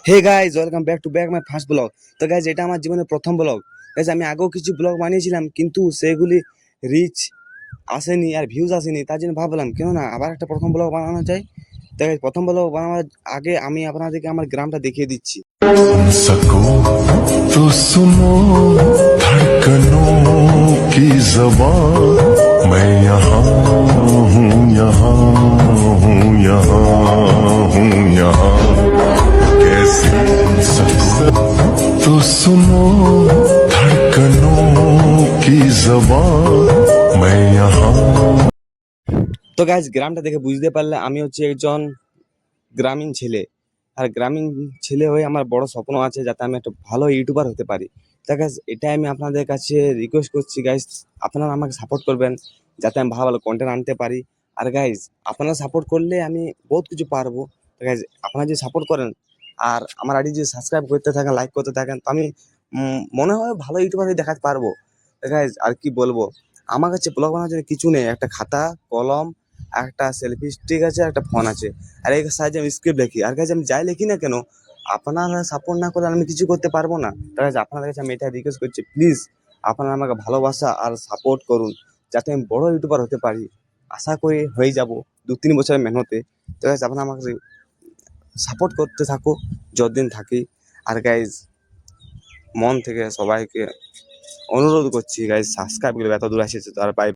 Hey guys, welcome back to back my first blog. তো guys, এটা আমার জীবনের প্রথম ব্লগ। গাইজ, আমি আগেও কিছু ব্লগ বানিয়েছিলাম, কিন্তু সেগুলি রিচ আসেনি আর ভিউজ আসেনি। তার জন্য ভাবলাম কেন না আবার একটা প্রথম ব্লগ বানানো যায়। তো গাইজ, প্রথম ব্লগ বানানোর আগে আমি আপনাদেরকে আমার গ্রামটা দেখিয়ে দিচ্ছি। सको तो सुनो धड़कनों की जबान मैं यहाँ हूँ यहाँ हूँ यहाँ हूँ यहाँ कैसे सको तो सुनो धड़कनों की जबान मैं यहाँ। তো গাইজ, গ্রামটা দেখে বুঝতে পারলে আমি হচ্ছে একজন গ্রামীণ ছেলে। আর গ্রামীণ ছেলে হয়ে আমার বড় স্বপ্ন আছে যাতে আমি একটা ভালো ইউটিউবার হতে পারি। তা গাইজ, এটাই আমি আপনাদের কাছে রিকোয়েস্ট করছি গাইজ, আপনারা আমাকে সাপোর্ট করবেন যাতে আমি ভালো ভালো কন্টেন্ট আনতে পারি। আর গাইজ, আপনারা সাপোর্ট করলে আমি বহুত কিছু পারবো। তো গাইজ, আপনারা যদি সাপোর্ট করেন আর আমার আইডি যদি সাবস্ক্রাইব করতে থাকেন, লাইক করতে থাকেন, তো আমি মনে হয় ভালো ইউটিউবার হয়ে দেখাতে পারবো। তো গাইজ, আর কি বলবো, আমার কাছে ব্লগ বানানোর জন্য কিছু নেই, একটা খাতা কলম, একটা সেলফি স্টিক আছে, একটা ফোন আছে, আর এর সাহায্যে আমি স্ক্রিপ্ট লিখি। আর গাইজ, আমি যাই লিখি না কেন, আপনারা সাপোর্ট না করলে আমি কিছু করতে পারবো না। তাই গাইজ, আপনাদের কাছে আমি এটা রিকোয়েস্ট করছি, প্লিজ আপনারা আমাকে ভালোবাসা আর সাপোর্ট করুন যাতে আমি বড় ইউটিউবার হতে পারি। আশা করি হয়ে যাব 2-3 বছরের মেহনতে। তো গাইজ, আপনারা আমাকে সাপোর্ট করতে থাকো যতদিন থাকি। আর গাইজ, মন থেকে সবাইকে অনুরোধ করছি গাইজ, সাবস্ক্রাইব করবে, এত দূর এসেছে তো আর বাই।